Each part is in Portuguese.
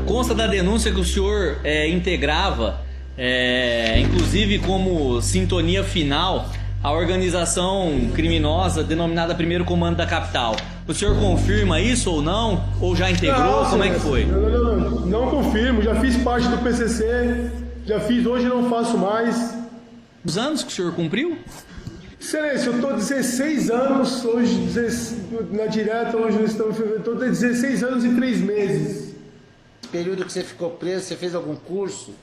Consta da denúncia que o senhor integrava, inclusive como sintonia final, a organização criminosa denominada Primeiro Comando da Capital. O senhor confirma isso ou não? Ou já integrou? Não, como é que foi? Não confirmo, já fiz parte do PCC, já fiz, hoje não faço mais. Os anos que o senhor cumpriu? Excelência, eu estou 16 anos, hoje, na direta, hoje nós estamos em fevereiro, estou 16 anos e 3 meses. Nesse período que você ficou preso, você fez algum curso?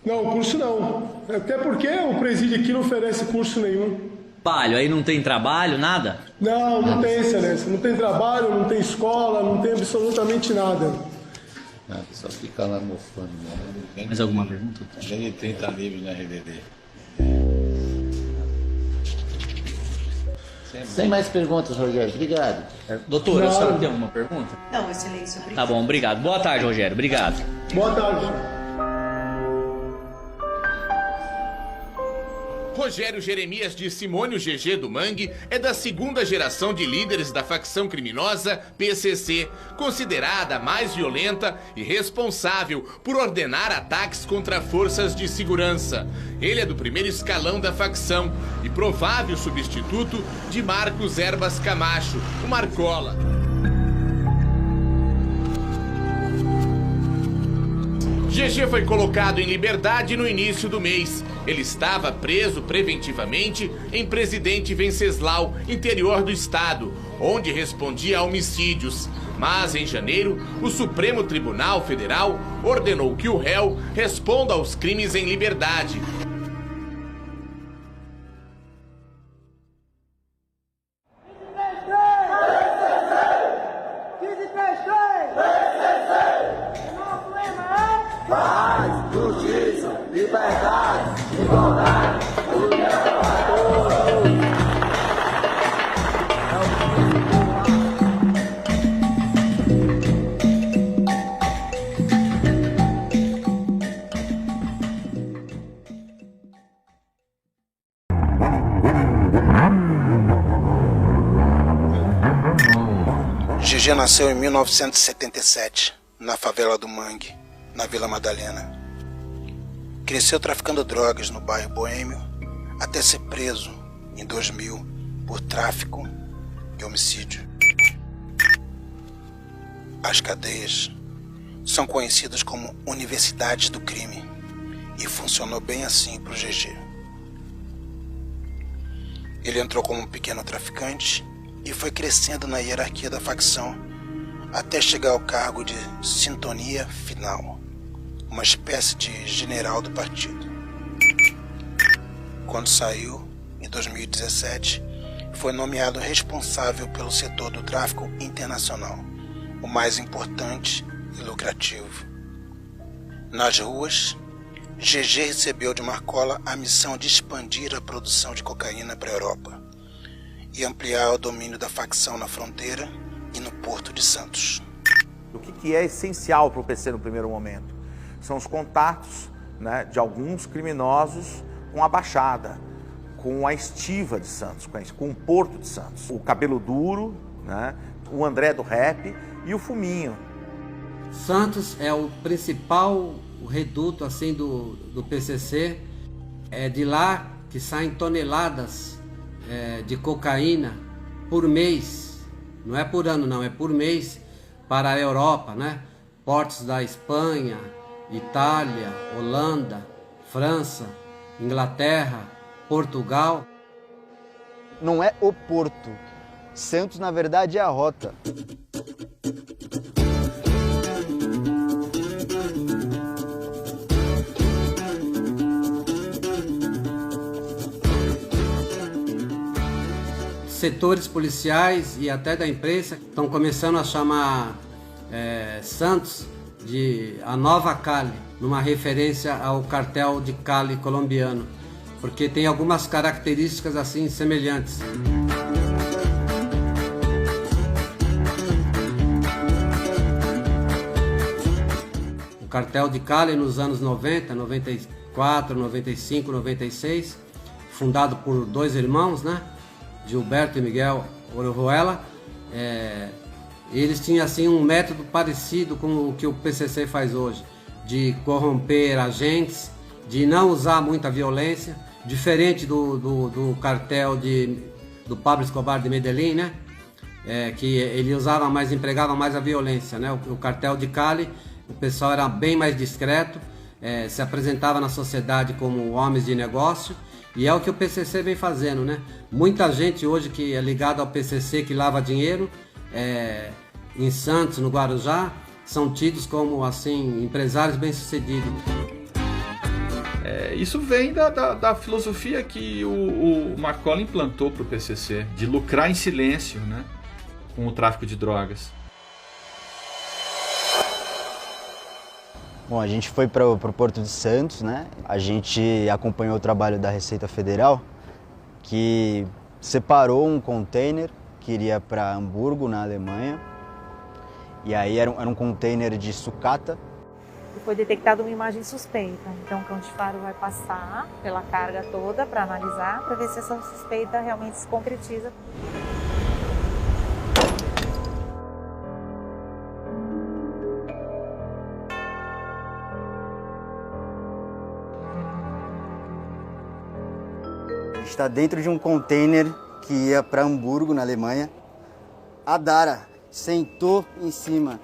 Não, curso não. Até porque o presídio aqui não oferece curso nenhum. Trabalho, aí não tem trabalho, nada? Não tem, excelência. Não tem trabalho, não tem escola, não tem absolutamente nada. Nada, só fica lá mofando. Mais alguma pergunta? Ganhei 30 livros na RDD. Sem mais perguntas, Rogério. Obrigado. Doutora, a senhora tem alguma pergunta? Não, excelência, obrigado. Tá bom, obrigado. Boa tarde, Rogério. Obrigado. Boa tarde. Rogério Jeremias de Simônio GG do Mangue é da segunda geração de líderes da facção criminosa PCC, considerada a mais violenta e responsável por ordenar ataques contra forças de segurança. Ele é do primeiro escalão da facção e provável substituto de Marcos Herbas Camacho, o Marcola. GG foi colocado em liberdade no início do mês. Ele estava preso preventivamente em Presidente Venceslau, interior do estado, onde respondia a homicídios. Mas, em janeiro, o Supremo Tribunal Federal ordenou que o réu responda aos crimes em liberdade. Justiça, liberdade, igualdade, união a todos. GG nasceu em 1977, na favela do Mangue, na Vila Madalena. Cresceu traficando drogas no bairro Boêmio, até ser preso em 2000 por tráfico e homicídio. As cadeias são conhecidas como universidades do crime e funcionou bem assim para o GG. Ele entrou como um pequeno traficante e foi crescendo na hierarquia da facção até chegar ao cargo de sintonia final, uma espécie de general do partido. Quando saiu, em 2017, foi nomeado responsável pelo setor do tráfico internacional, o mais importante e lucrativo. Nas ruas, GG recebeu de Marcola a missão de expandir a produção de cocaína para a Europa e ampliar o domínio da facção na fronteira e no Porto de Santos. O que é essencial para o PC no primeiro momento? São os contatos, né, de alguns criminosos com a Baixada, com a Estiva de Santos, com o Porto de Santos. O Cabelo Duro, né, o André do Rap e o Fuminho. Santos é o principal reduto assim, do PCC. É de lá que saem toneladas de cocaína por mês. Não é por ano não, é por mês para a Europa, né? Portos da Espanha, Itália, Holanda, França, Inglaterra, Portugal. Não é o porto. Santos, na verdade, é a rota. Setores policiais e até da imprensa estão começando a chamar Santos de a Nova Cali, numa referência ao cartel de Cali colombiano, porque tem algumas características assim semelhantes. O cartel de Cali nos anos 90, 94, 95, 96, fundado por dois irmãos, né? Gilberto e Miguel Orejuela, Eles tinham assim um método parecido com o que o PCC faz hoje, de corromper agentes, de não usar muita violência, diferente do cartel do Pablo Escobar de Medellín, né? Que ele empregava mais a violência, né? O cartel de Cali, o pessoal era bem mais discreto, se apresentava na sociedade como homens de negócio, e é o que o PCC vem fazendo, né? Muita gente hoje que é ligada ao PCC, que lava dinheiro, em Santos, no Guarujá, são tidos como assim empresários bem-sucedidos. Isso vem da filosofia que o Macaulay implantou para o PCC, de lucrar em silêncio, né, com o tráfico de drogas. Bom, a gente foi para o Porto de Santos, né? A gente acompanhou o trabalho da Receita Federal, que separou um container que iria para Hamburgo, na Alemanha. E aí era um container de sucata. E foi detectada uma imagem suspeita. Então o cão de faro vai passar pela carga toda para analisar, para ver se essa suspeita realmente se concretiza. A gente está dentro de um container que ia para Hamburgo, na Alemanha. A Dara sentou em cima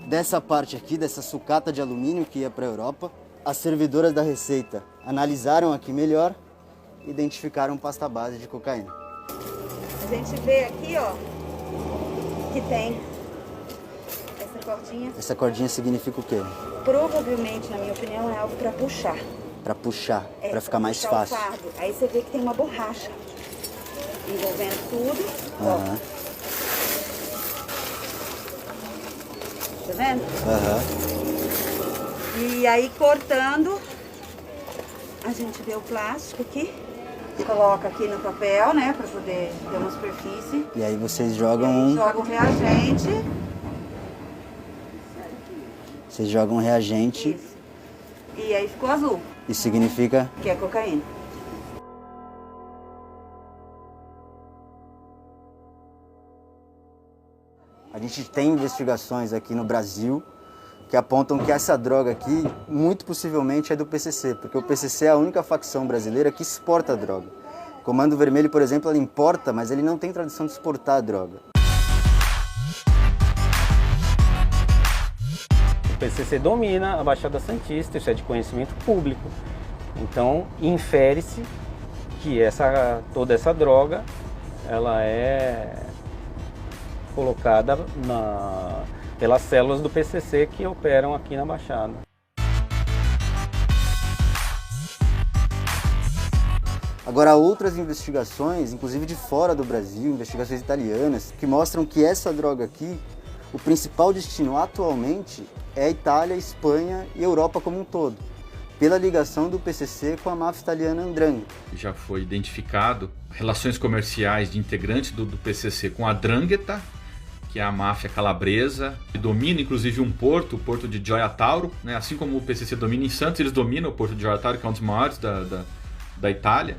dessa parte aqui, dessa sucata de alumínio que ia para a Europa. As servidoras da Receita analisaram aqui melhor e identificaram pasta base de cocaína. A gente vê aqui, ó, que tem essa cordinha. Essa cordinha significa o quê? Provavelmente, na minha opinião, é algo para puxar. Para puxar, para ficar mais fácil. O fardo. Aí você vê que tem uma borracha envolvendo tudo. Aham. Tá vendo? Aham. E aí cortando, a gente vê o plástico aqui, coloca aqui no papel, né, para poder ter uma superfície. E aí vocês jogam Joga um reagente. Vocês jogam reagente. Isso. E aí ficou azul. Isso significa? Que é cocaína. A gente tem investigações aqui no Brasil que apontam que essa droga aqui, muito possivelmente, é do PCC, porque o PCC é a única facção brasileira que exporta a droga. O Comando Vermelho, por exemplo, ele importa, mas ele não tem tradição de exportar a droga. O PCC domina a Baixada Santista, isso é de conhecimento público. Então, infere-se que toda essa droga ela é colocada pelas células do PCC que operam aqui na Baixada. Agora, há outras investigações, inclusive de fora do Brasil, investigações italianas, que mostram que essa droga aqui, o principal destino atualmente é a Itália, Espanha e Europa como um todo, pela ligação do PCC com a máfia italiana 'Ndrangheta. Já foi identificado relações comerciais de integrantes do PCC com a 'Ndrangheta, que é a máfia calabresa, que domina inclusive o porto de Gioia Tauro, né? Assim como o PCC domina em Santos, eles dominam o porto de Gioia Tauro, que é um dos maiores da Itália.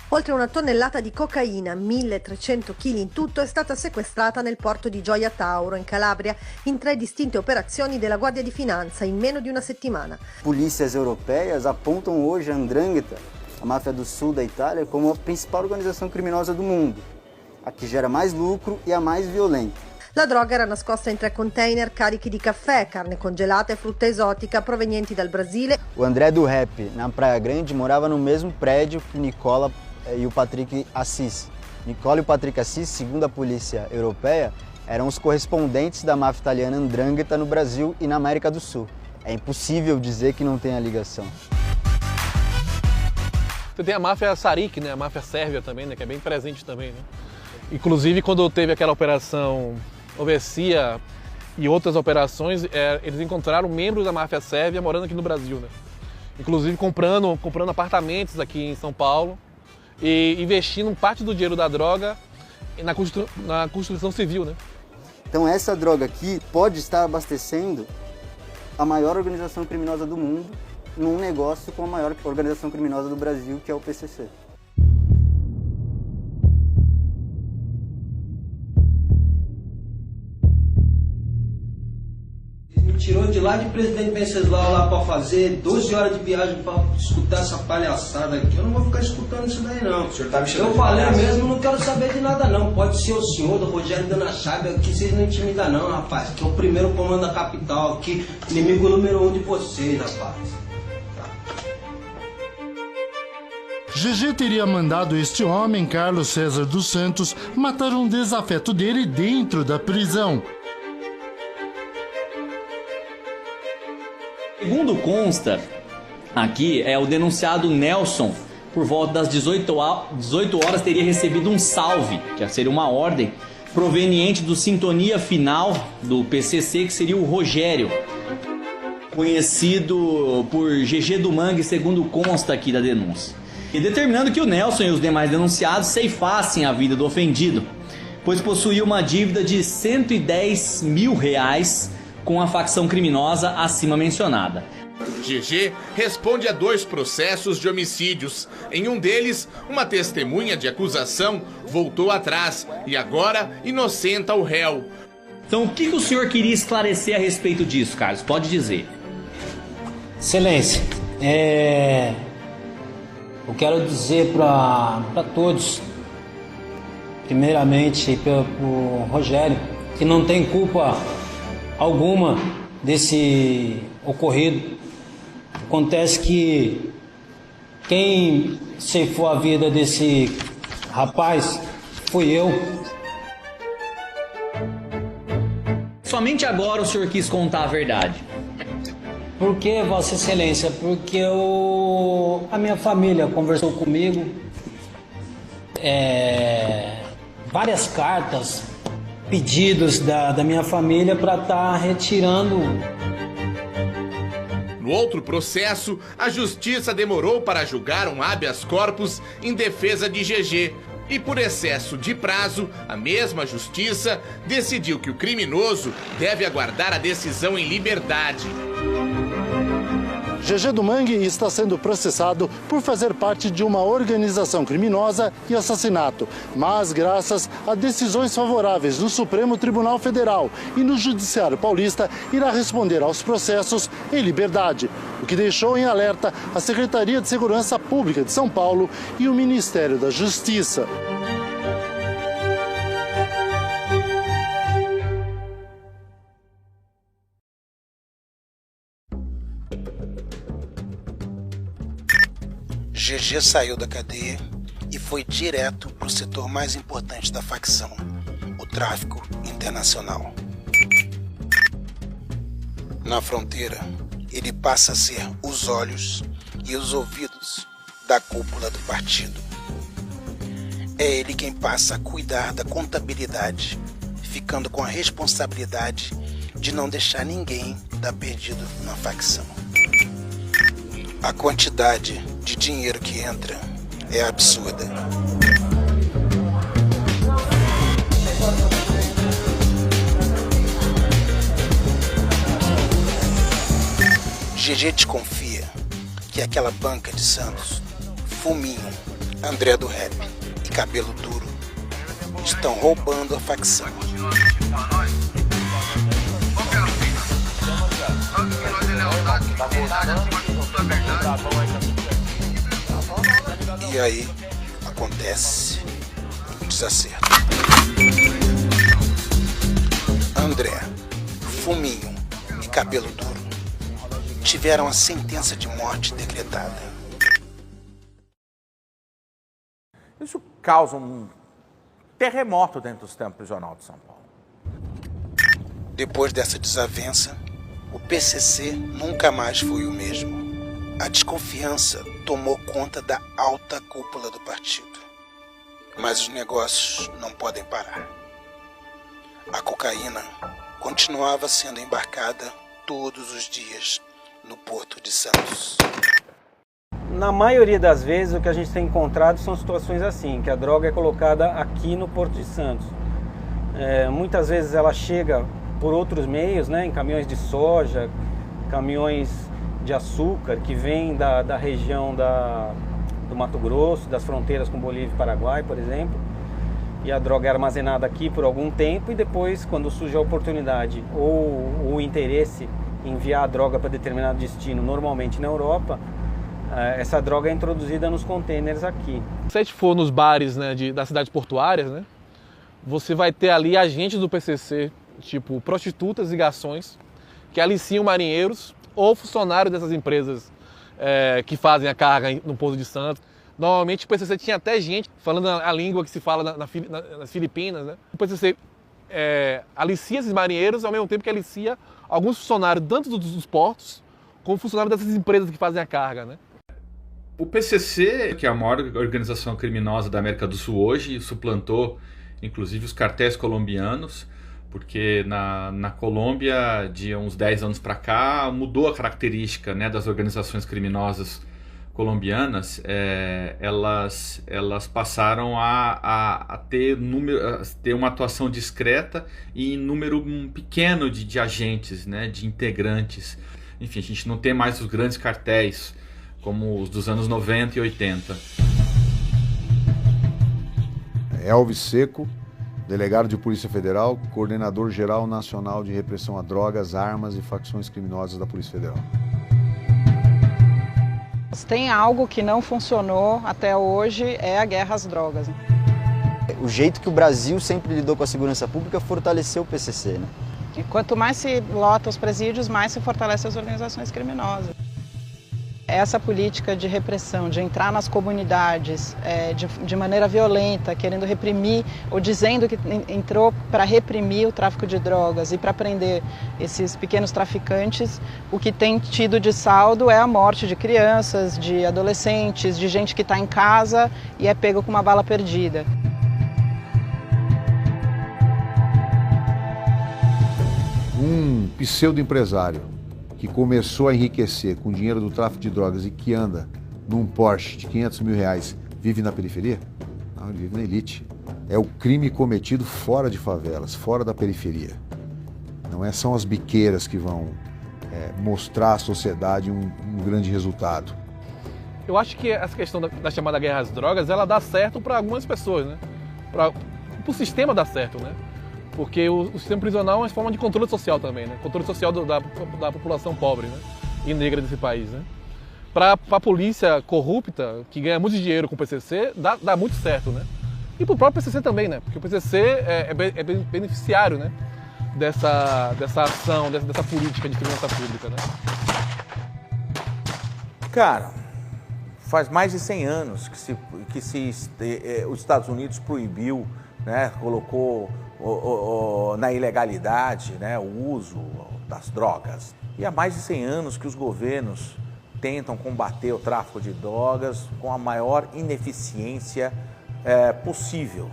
Oltre una tonnellata di cocaina, 1.300 kg in tutto, è stata sequestrata nel porto di Gioia Tauro, in Calabria, in 3 distinte operazioni della Guardia di Finanza in meno di una settimana. Polícias europeias apontam hoje a 'Ndrangheta, a máfia do sul da Itália, como a principal organização criminosa do mundo, a que gera mais lucro e a mais violenta. La droga era nascosta in 3 container carichi di caffè, carne congelata e frutta esotica provenienti dal Brasile. O André do Rap, na Praia Grande, morava no mesmo prédio que Nicola e o Patrick Assis. Nicola e o Patrick Assis, segundo a polícia europeia, eram os correspondentes da máfia italiana 'Ndrangheta no Brasil e na América do Sul. É impossível dizer que não tem a ligação. Você tem a máfia Sarik, né? A máfia sérvia também, né? Que é bem presente também, né? Inclusive, quando teve aquela operação Overcia e outras operações, eles encontraram membros da máfia sérvia morando aqui no Brasil, né? Inclusive comprando apartamentos aqui em São Paulo e investindo parte do dinheiro da droga na construção civil, né? Então essa droga aqui pode estar abastecendo a maior organização criminosa do mundo num negócio com a maior organização criminosa do Brasil, que é o PCC. Me tirou de lá de Presidente Venceslau lá pra fazer 12 horas de viagem pra escutar essa palhaçada aqui. Eu não vou ficar escutando isso daí não. O senhor tá me chamando Eu falei mesmo, não quero saber de nada não. Pode ser o senhor do Rogério dando a chave aqui, vocês não intimidam não, rapaz. Que é o primeiro comando da capital aqui, inimigo número 1 de vocês, rapaz. GG teria mandado este homem, Carlos César dos Santos, matar um desafeto dele dentro da prisão. Segundo consta, aqui o denunciado Nelson, por volta das 18 horas, teria recebido um salve, que seria uma ordem, proveniente do Sintonia Final do PCC, que seria o Rogério, conhecido por GG do Mangue, segundo consta aqui da denúncia. E determinando que o Nelson e os demais denunciados ceifassem a vida do ofendido, pois possuía uma dívida de R$110 mil com a facção criminosa acima mencionada. GG responde a 2 processos de homicídios. Em um deles, uma testemunha de acusação voltou atrás e agora inocenta o réu. Então, o que o senhor queria esclarecer a respeito disso, Carlos? Pode dizer. Excelência, eu quero dizer para todos, primeiramente para o Rogério, que não tem culpa alguma desse ocorrido. Acontece que quem ceifou a vida desse rapaz fui eu. Somente agora o senhor quis contar a verdade. Por que, Vossa Excelência? Porque a minha família conversou comigo, várias cartas, pedidos da minha família para estar retirando. No outro processo, a justiça demorou para julgar um habeas corpus em defesa de GG. E por excesso de prazo, a mesma justiça decidiu que o criminoso deve aguardar a decisão em liberdade. GG do Mangue está sendo processado por fazer parte de uma organização criminosa e assassinato, mas graças a decisões favoráveis no Supremo Tribunal Federal e no Judiciário Paulista, irá responder aos processos em liberdade, o que deixou em alerta a Secretaria de Segurança Pública de São Paulo e o Ministério da Justiça. GG saiu da cadeia e foi direto para o setor mais importante da facção, o tráfico internacional. Na fronteira, ele passa a ser os olhos e os ouvidos da cúpula do partido. É ele quem passa a cuidar da contabilidade, ficando com a responsabilidade de não deixar ninguém dar perdido na facção. A quantidade de dinheiro que entra é absurda. GG desconfia que aquela banca de Santos, Fuminho, André do Rap e Cabelo Duro estão roubando a facção. E aí acontece um desacerto. André, Fuminho e Cabelo Duro tiveram a sentença de morte decretada. Isso causa um terremoto dentro do sistema prisional de São Paulo. Depois dessa desavença, o PCC nunca mais foi o mesmo. A desconfiança tomou conta da alta cúpula do partido. Mas os negócios não podem parar. A cocaína continuava sendo embarcada todos os dias no Porto de Santos. Na maioria das vezes, o que a gente tem encontrado são situações assim, que a droga é colocada aqui no Porto de Santos. Muitas vezes ela chega por outros meios, né, em caminhões de soja, caminhões de açúcar, que vêm da região do Mato Grosso, das fronteiras com Bolívia e Paraguai, por exemplo. e a droga é armazenada aqui por algum tempo e depois, quando surge a oportunidade ou o interesse em enviar a droga para determinado destino, normalmente na Europa, essa droga é introduzida nos contêineres aqui. Se a gente for nos bares, né, das cidades portuárias, né, você vai ter ali agentes do PCC, tipo prostitutas e garçons, que aliciam marinheiros ou funcionários dessas empresas que fazem a carga no Porto de Santos. Normalmente o PCC tinha até gente falando a língua que se fala nas Filipinas, né? O PCC alicia esses marinheiros ao mesmo tempo que alicia alguns funcionários tanto dos portos como funcionários dessas empresas que fazem a carga, né? O PCC, que é a maior organização criminosa da América do Sul hoje, suplantou inclusive os cartéis colombianos, porque na Colômbia, de uns 10 anos para cá, mudou a característica, né, das organizações criminosas colombianas. Elas passaram a ter uma atuação discreta e em número pequeno de agentes, né, de integrantes. Enfim, a gente não tem mais os grandes cartéis como os dos anos 90 e 80. Elvis Seco, delegado de Polícia Federal, coordenador geral nacional de repressão a drogas, armas e facções criminosas da Polícia Federal. Tem algo que não funcionou até hoje, é a guerra às drogas. O jeito que o Brasil sempre lidou com a segurança pública fortaleceu o PCC, né? E quanto mais se lota os presídios, mais se fortalece as organizações criminosas. Essa política de repressão, de entrar nas comunidades de maneira violenta, querendo reprimir, ou dizendo que entrou para reprimir o tráfico de drogas e para prender esses pequenos traficantes, o que tem tido de saldo é a morte de crianças, de adolescentes, de gente que está em casa e é pego com uma bala perdida. Um pseudo-empresário que começou a enriquecer com o dinheiro do tráfico de drogas e que anda num Porsche de 500 mil reais, vive na periferia? Não, ele vive na elite. É o crime cometido fora de favelas, fora da periferia. Não são as biqueiras que vão mostrar à sociedade um grande resultado. Eu acho que essa questão da chamada guerra às drogas, ela dá certo para algumas pessoas, né? Para o sistema dá certo, né? Porque o sistema prisional é uma forma de controle social também, né? Controle social da população pobre, né? E negra desse país, né? Para a polícia corrupta, que ganha muito dinheiro com o PCC, dá muito certo, né? E para o próprio PCC também, né? Porque o PCC é beneficiário, né? Dessa ação, dessa política de segurança pública, né? Cara, faz mais de 100 anos que os Estados Unidos proibiu, né? Colocou na ilegalidade, né, o uso das drogas. E há mais de 100 anos que os governos tentam combater o tráfico de drogas com a maior ineficiência possível.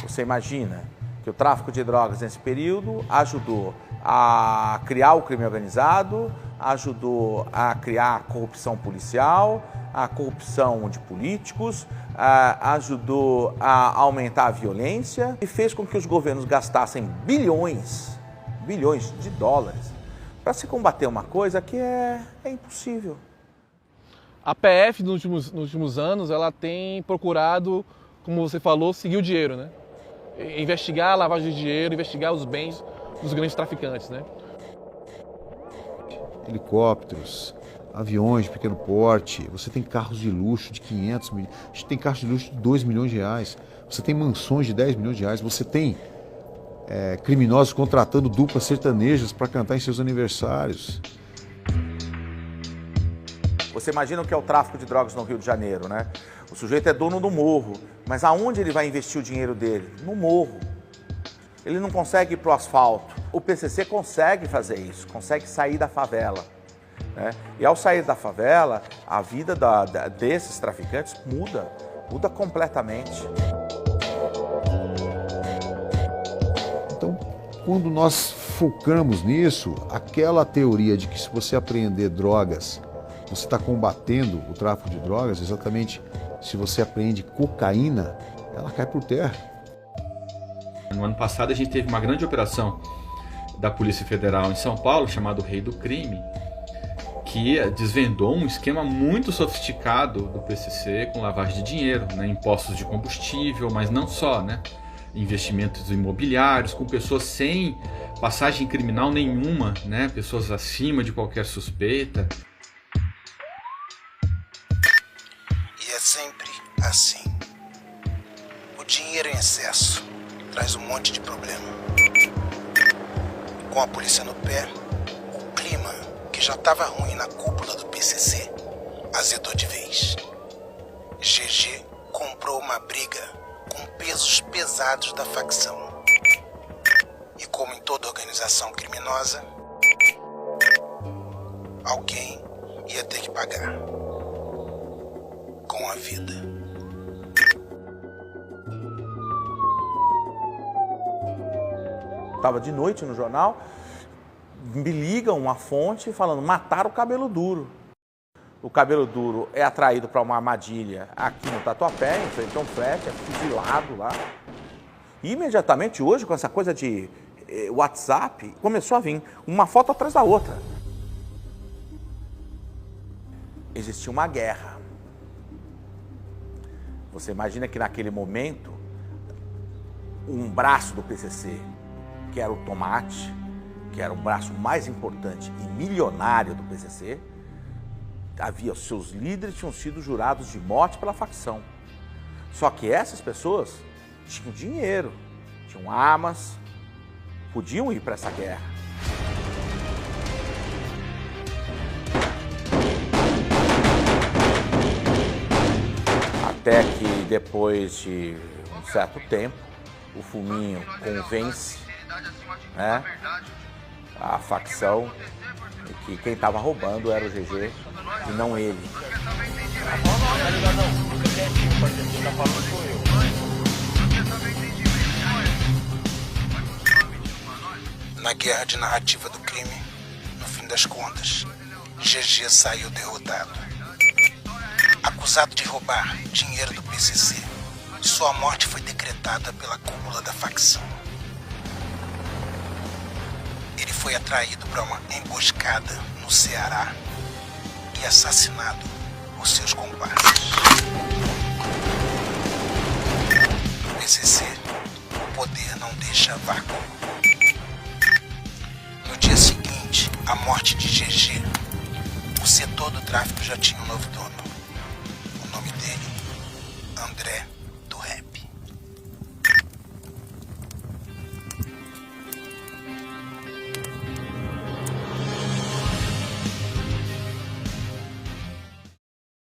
Você imagina que o tráfico de drogas nesse período ajudou a criar o crime organizado, ajudou a criar a corrupção policial, a corrupção de políticos, ajudou a aumentar a violência e fez com que os governos gastassem bilhões de dólares para se combater uma coisa que é impossível. A PF, nos últimos anos, ela tem procurado, como você falou, seguir o dinheiro, né? Investigar a lavagem de dinheiro, investigar os bens dos grandes traficantes, né? Helicópteros, aviões de pequeno porte, você tem carros de luxo de 500 milhões, a gente tem carros de luxo de 2 milhões de reais, você tem mansões de 10 milhões de reais, você tem criminosos contratando duplas sertanejas para cantar em seus aniversários. Você imagina o que é o tráfico de drogas no Rio de Janeiro, né? O sujeito é dono do morro, mas aonde ele vai investir o dinheiro dele? No morro. Ele não consegue ir para o asfalto. O PCC consegue fazer isso, consegue sair da favela. Né? E ao sair da favela, a vida desses traficantes muda completamente. Então, quando nós focamos nisso, aquela teoria de que se você apreender drogas, você está combatendo o tráfico de drogas, exatamente se você apreende cocaína, ela cai por terra. No ano passado a gente teve uma grande operação da Polícia Federal em São Paulo, chamado Rei do Crime, que desvendou um esquema muito sofisticado do PCC com lavagem de dinheiro, né? Impostos de combustível, mas não só, né? Investimentos imobiliários, com pessoas sem passagem criminal nenhuma, né? Pessoas acima de qualquer suspeita. E é sempre assim. O dinheiro em excesso traz um monte de problema. Com a polícia no pé, o clima, que já estava ruim na cúpula do PCC, azedou de vez. GG comprou uma briga com pesos pesados da facção. E como em toda organização criminosa, alguém ia ter que pagar. Com a vida. Estava de noite no jornal, me liga uma fonte falando, mataram o Cabelo Duro. O Cabelo Duro é atraído para uma armadilha aqui no Tatuapé, em frente a um flat, é fuzilado lá. E imediatamente hoje, com essa coisa de WhatsApp, começou a vir uma foto atrás da outra. Existia uma guerra. Você imagina que naquele momento, um braço do PCC, que era o Tomate, que era o braço mais importante e milionário do PCC, havia seus líderes tinham sido jurados de morte pela facção. Só que essas pessoas tinham dinheiro, tinham armas, podiam ir para essa guerra. Até que depois de um certo tempo, o Fuminho convence, né, a facção que quem estava roubando era o GG e não ele. Na guerra de narrativa do crime, no fim das contas, GG saiu derrotado. Acusado de roubar dinheiro do PCC, sua morte foi decretada pela cúpula da facção. Ele foi atraído para uma emboscada no Ceará e assassinado por seus comparsas. No PCC, o poder não deixa vácuo. No dia seguinte, à morte de GG, o setor do tráfico já tinha um novo dono. O nome dele, André